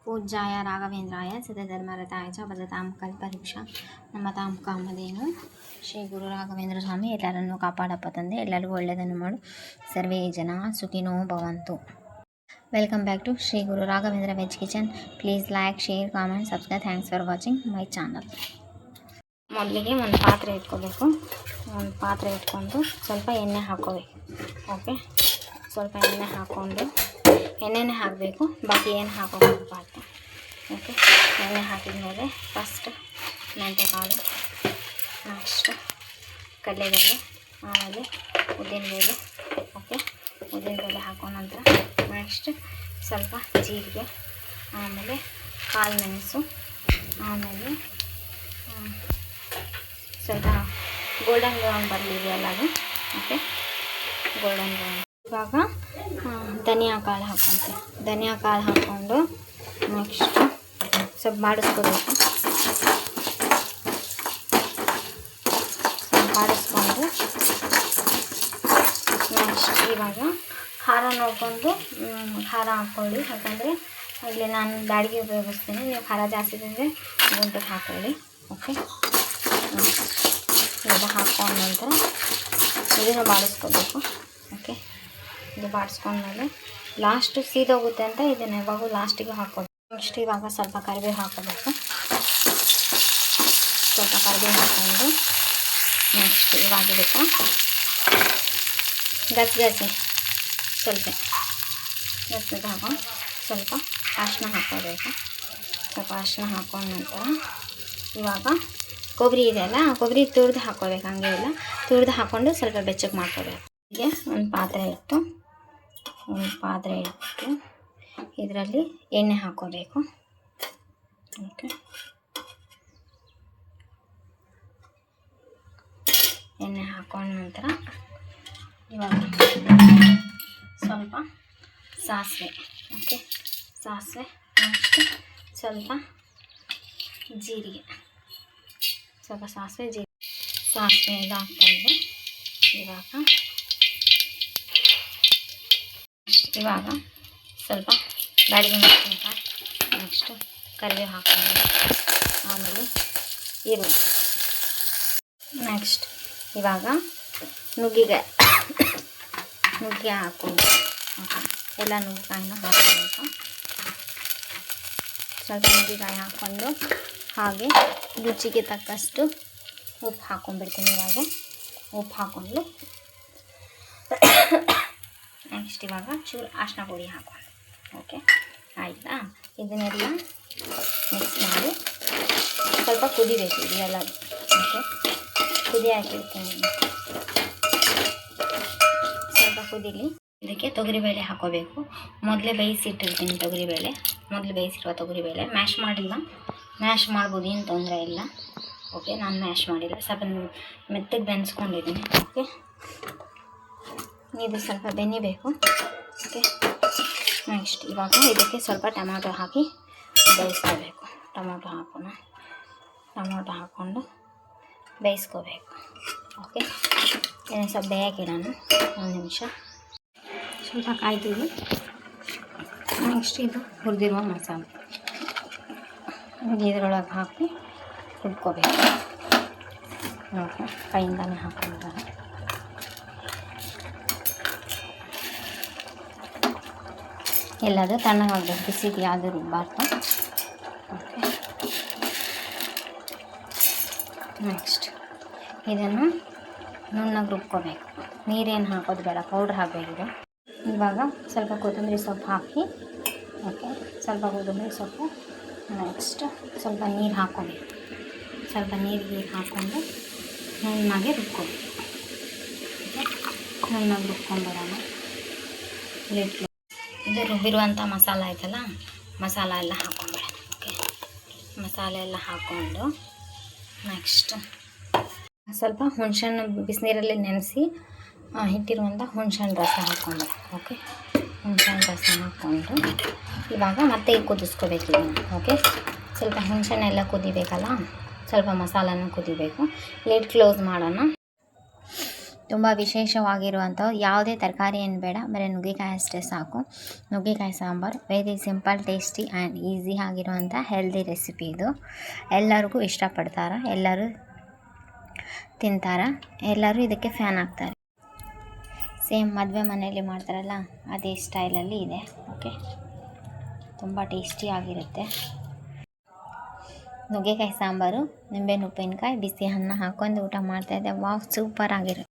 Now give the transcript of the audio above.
पूज्याय राघवेन्द्राय सिद्धधर्मरताय च भजतां कल्पवृक्षा नमतां ಕಾಮಧೇನು ಶ್ರೀ ಗುರು ರಾಘವೇಂದ್ರ ಸ್ವಾಮಿ ಎಲ್ಲರನ್ನೂ ಕಾಪಾಡಪ್ಪ ತಂದೆ. ಎಲ್ಲರಿಗೂ ಒಳ್ಳೆಯದನ್ನು ಮಾಡು. ಸರ್ವೇ ಜನ ಸುಖಿನೋ ಭವಂತು. Welcome back to Shri Guru Raghavendra veg kitchen. Please like, share, comment, subscribe. Thanks for watching my channel. ಮೊದಲಿಗೆ ಒಂದು ಪಾತ್ರೆ ಇಟ್ಕೋಬೇಕು. ಒಂದು ಪಾತ್ರೆ ಇಟ್ಕೊಂಡು ಸ್ವಲ್ಪ ಎಣ್ಣೆ ಹಾಕ್ಕೋಬೇಕು. ಓಕೆ, ಸ್ವಲ್ಪ ಎಣ್ಣೆ ಹಾಕ್ಕೊಂಡು ಎಣ್ಣೆನೇ ಹಾಕಬೇಕು, ಬಾಕಿ ಏನು ಹಾಕೋಬಾರ್ದು. ಓಕೆ, ಎಣ್ಣೆ ಹಾಕಿದ ಮೇಲೆ ಫಸ್ಟ್ ಮೆಂತೆಕಾಳು, ನೆಕ್ಸ್ಟ್ ಕಡಲೆಬೇಳೆ, ಆಮೇಲೆ ಉದ್ದಿನಬೇಳೆ. ಓಕೆ, ಉದ್ದಿನಬೇಳೆ ಹಾಕೋ ನಂತರ ನೆಕ್ಸ್ಟ್ ಸ್ವಲ್ಪ ಜೀರಿಗೆ, ಆಮೇಲೆ ಕಾಳು ಮೆಣಸು, ಆಮೇಲೆ ಸ್ವಲ್ಪ ಗೋಲ್ಡನ್ ಬ್ರೌನ್ ಬರಲಿದೆಯಲ್ಲ ಅದು. Okay, golden brown. ಇವಾಗ ಧನಿಯಾ ಕಾಳು ಹಾಕ್ಕೊಳ್ತೀವಿ. ಧನಿಯಾ ಕಾಳು ಹಾಕ್ಕೊಂಡು ನೆಕ್ಸ್ಟ್ ಸ್ವಲ್ಪ ಬಾಡಿಸ್ಕೋಬೇಕು. ಸ್ವಲ್ಪ ಬಾಡಿಸ್ಕೊಂಡು ನೆಕ್ಸ್ಟ್ ಇವಾಗ ಖಾರ ನೋಡಿಕೊಂಡು ಖಾರ ಹಾಕ್ಕೊಳ್ಳಿ. ಯಾಕಂದರೆ ಇಲ್ಲಿ ನಾನು ಬ್ಯಾಡಿಗೆ ಉಪಯೋಗಿಸ್ತೀನಿ. ನೀವು ಖಾರ ಜಾಸ್ತಿ ತಿಂದರೆ ಗುಂಟಕ್ಕೆ ಹಾಕ್ಕೊಳ್ಳಿ. ಓಕೆ, ಇವಾಗ ಹಾಕ್ಕೊಂಡ ನಂತರ ಇದನ್ನು ಬಾಡಿಸ್ಕೋಬೇಕು. ಓಕೆ, ಇದು ಬಾಡಿಸ್ಕೊಂಡ್ಮೇಲೆ ಲಾಸ್ಟು ಸೀದೋಗುತ್ತೆ ಅಂತ ಇದನ್ನು ಯಾವಾಗೂ ಲಾಸ್ಟಿಗೆ ಹಾಕೋದು. ನೆಕ್ಸ್ಟ್ ಇವಾಗ ಸ್ವಲ್ಪ ಕರಿಬೇವು ಹಾಕೋಬೇಕು. ಸ್ವಲ್ಪ ಕರಿಬೇವು ಹಾಕ್ಕೊಂಡು ನೆಕ್ಸ್ಟ್ ಇವಾಗ ಇದಕ್ಕೆ ಗಸಗಸೆ ಸ್ವಲ್ಪ ಗಸಗಸೆ ಹಾಕೊಂಡು ಸ್ವಲ್ಪ ಅರಿಶಿನ ಹಾಕೋಬೇಕು. ಸ್ವಲ್ಪ ಅರಿಶಿನ ಹಾಕೊಂಡ ನಂತರ ಇವಾಗ ಕೊಬ್ಬರಿ ಇದೆಯಲ್ಲ, ಕೊಬ್ಬರಿ ತುರಿದು ಹಾಕ್ಕೋಬೇಕು. ಹಂಗೆ ಇಲ್ಲ, ತುರಿದು ಹಾಕ್ಕೊಂಡು ಸ್ವಲ್ಪ ಬೆಚ್ಚಗೆ ಮಾಡ್ಕೋಬೇಕು. ಹೀಗೆ ಒಂದು ಪಾತ್ರೆ ಇಟ್ಟು ಇದರಲ್ಲಿ ಎಣ್ಣೆ ಹಾಕ್ಕೋಬೇಕು. ಓಕೆ, ಎಣ್ಣೆ ಹಾಕೊಂಡ ನಂತರ ಇವಾಗ ಸ್ವಲ್ಪ ಸಾಸಿವೆ. ಓಕೆ, ಸಾಸಿವೆ, ನೆಕ್ಸ್ಟ್ ಸ್ವಲ್ಪ ಜೀರಿಗೆ, ಸ್ವಲ್ಪ ಸಾಸಿವೆ ಇದು ಹಾಕ್ತಾಯಿದ್ದೆ. ಇವಾಗ ಸ್ವಲ್ಪ ಬ್ಯಾಡಿಗೆ ಮೆಣಸಿನಕಾಯಿ, ನೆಕ್ಸ್ಟು ಕರಿಬೇವು ಹಾಕ್ಕೊಂಡು ಆಮೇಲೆ ಈರುಳ್ಳಿ, ನೆಕ್ಸ್ಟ್ ಇವಾಗ ನುಗ್ಗೆಕಾಯಿ ಹಾಕ್ಕೊಂಡು ಎಲ್ಲ ನುಗ್ಗೆಕಾಯಿನ ಹಾಕ್ಕೋಬೇಕು. ಸ್ವಲ್ಪ ನುಗ್ಗೆಕಾಯಿ ಹಾಕ್ಕೊಂಡು ಹಾಗೆ ರುಚಿಗೆ ತಕ್ಕಷ್ಟು ಉಪ್ಪು ಹಾಕ್ಕೊಂಡ್ಬಿಡ್ತೀನಿ. ಇವಾಗ ಉಪ್ಪು ಹಾಕ್ಕೊಂಡು ನೆಕ್ಸ್ಟ್ ಇವಾಗ ಚೂರು ಅರಿಶಿನ ಪುಡಿ ಹಾಕೋಣ. ಓಕೆ, ಆಯಿತಾ? ಇದನ್ನೆಲ್ಲ ಮಿಕ್ಸ್ ಮಾಡಿ ಸ್ವಲ್ಪ ಕುದಿಬೇಕು ಇದೆಲ್ಲ. ಓಕೆ, ಕುದಿ ಹಾಕಿರ್ತೀನಿ, ಸ್ವಲ್ಪ ಕುದೀಲಿ. ಇದಕ್ಕೆ ತೊಗರಿಬೇಳೆ ಹಾಕೋಬೇಕು. ಮೊದಲೇ ಬೇಯಿಸಿಟ್ಟಿರ್ತೀನಿ ತೊಗರಿಬೇಳೆ. ಮೊದಲು ಬೇಯಿಸಿರುವ ತೊಗರಿಬೇಳೆ ಮ್ಯಾಶ್ ಮಾಡಿಲ್ಲ, ಮ್ಯಾಶ್ ಮಾಡ್ಬೋದು, ಏನು ತೊಂದರೆ ಇಲ್ಲ. ಓಕೆ, ನಾನು ಮ್ಯಾಶ್ ಮಾಡಿಲ್ಲ, ಸ್ವಲ್ಪ ಮೆತ್ತಗೆ ಬೆನ್ಸ್ಕೊಂಡಿದ್ದೀನಿ. ಓಕೆ, ಇದು ಸ್ವಲ್ಪ ಬೆನಿಬೇಕು. ಓಕೆ, ನೆಕ್ಸ್ಟ್ ಇವಾಗ ಇದಕ್ಕೆ ಸ್ವಲ್ಪ ಟೊಮ್ಯಾಟೊ ಹಾಕಿ ಬೇಯಿಸ್ಕೋಬೇಕು. ಟೊಮ್ಯಾಟೊ ಹಾಕ್ಕೊಂಡು ಬೇಯಿಸ್ಕೋಬೇಕು. ಓಕೆ, ಇದನ್ನು ಸ್ವಲ್ಪ ಬೇಯಕ್ಕಿಡೋಣ ಒಂದು ನಿಮಿಷ. ಸ್ವಲ್ಪ ಕಾಯ್ತೀವಿ. ನೆಕ್ಸ್ಟ್ ಇದು ಹುರಿದಿರುವ ಮಸಾಲೆ ಇದರೊಳಗೆ ಹಾಕಿ ಹುರ್ಕೋಬೇಕು. ಓಕೆ, ಕೈಯಿಂದನೇ ಹಾಕ್ಕೊಂಡಿದ್ದಾರೆ. ಎಲ್ಲದು ತಣ್ಣಗಾಗಬೇಕು, ಬಿಸಿಗೆ ಯಾವುದೂ ರುಬ್ಬಾರ್ದು. ಓಕೆ, ನೆಕ್ಸ್ಟ್ ಇದನ್ನು ನುಣ್ಣಗೆ ರುಬ್ಕೋಬೇಕು. ನೀರೇನು ಹಾಕೋದು ಬೇಡ, ಪೌಡ್ರ್ ಹಾಕಬೇಕಿದೆ. ಇವಾಗ ಸ್ವಲ್ಪ ಕೊತ್ತಂಬರಿ ಸೊಪ್ಪು ಹಾಕಿ. ಓಕೆ, ಸ್ವಲ್ಪ ಕೊತ್ತಂಬರಿ ಸೊಪ್ಪು, ನೆಕ್ಸ್ಟ್ ಸ್ವಲ್ಪ ನೀರು ಹಾಕ್ಕೋಬೇಕು. ಸ್ವಲ್ಪ ನೀರು ಹಾಕ್ಕೊಂಡು ನುಣ್ಣಗೆ ರುಬ್ಕೋಬೇಕು. ಓಕೆ, ನುಣ್ಣಗೆ ರುಬ್ಕೊಂಡ್ಬಿಡೋಣ. ಇದು ರುಬ್ಬಿರುವಂಥ ಮಸಾಲ ಆಯ್ತಲ್ಲ, ಮಸಾಲ ಎಲ್ಲ ಹಾಕ್ಕೊಂಬೇಡ. ಓಕೆ, ಮಸಾಲೆ ಎಲ್ಲ ಹಾಕ್ಕೊಂಡು ನೆಕ್ಸ್ಟ್ ಸ್ವಲ್ಪ ಹುಣಸೆಹಣ್ಣು ಬಿಸಿನೀರಲ್ಲಿ ನೆನೆಸಿ ಇಟ್ಟಿರುವಂಥ ಹುಣಸೆಹಣ್ಣು ರಸ ಹಾಕ್ಕೊಂಬೇಡ. ಓಕೆ, ಹುಣಸೆಹಣ್ಣು ರಸ ಹಾಕ್ಕೊಂಡು ಇವಾಗ ಮತ್ತೆ ಕುದಿಸ್ಕೋಬೇಕು ಇದನ್ನು. ಓಕೆ, ಸ್ವಲ್ಪ ಹುಣಸೆಹಣ್ಣೆಲ್ಲ ಕುದಿಬೇಕಲ್ಲ, ಸ್ವಲ್ಪ ಮಸಾಲನೂ ಕುದಿಬೇಕು. ಲಿಡ್ ಕ್ಲೋಸ್ ಮಾಡೋಣ. ತುಂಬ ವಿಶೇಷವಾಗಿರುವಂಥ ಯಾವುದೇ ತರಕಾರಿ ಏನು ಬೇಡ, ಬರೀ ನುಗ್ಗೆಕಾಯಿ ಅಷ್ಟೇ ಸಾಕು. ನುಗ್ಗೆಕಾಯಿ sambar very simple, tasty and easy ಆಗಿರುವಂಥ ಹೆಲ್ದಿ ರೆಸಿಪಿ ಇದು. ಎಲ್ಲರಿಗೂ ಇಷ್ಟಪಡ್ತಾರೆ, ಎಲ್ಲರೂ ತಿಂತಾರೆ, ಎಲ್ಲರೂ ಇದಕ್ಕೆ ಫ್ಯಾನ್ ಆಗ್ತಾರೆ. ಸೇಮ್ ಮದುವೆ ಮನೆಯಲ್ಲಿ ಮಾಡ್ತಾರಲ್ಲ ಅದೇ ಸ್ಟೈಲಲ್ಲಿ ಇದೆ. ಓಕೆ, ತುಂಬ ಟೇಸ್ಟಿಯಾಗಿರುತ್ತೆ. ನುಗ್ಗೆಕಾಯಿ ಸಾಂಬಾರು, ನಿಂಬೆಹಣ್ಣು ಉಪ್ಪಿನಕಾಯಿ, ಬಿಸಿ ಅನ್ನ ಹಾಕ್ಕೊಂಡು ಊಟ ಮಾಡ್ತಾಯಿದ್ದೆ. ವಾವ್, ಸೂಪರ್ ಆಗಿರುತ್ತೆ.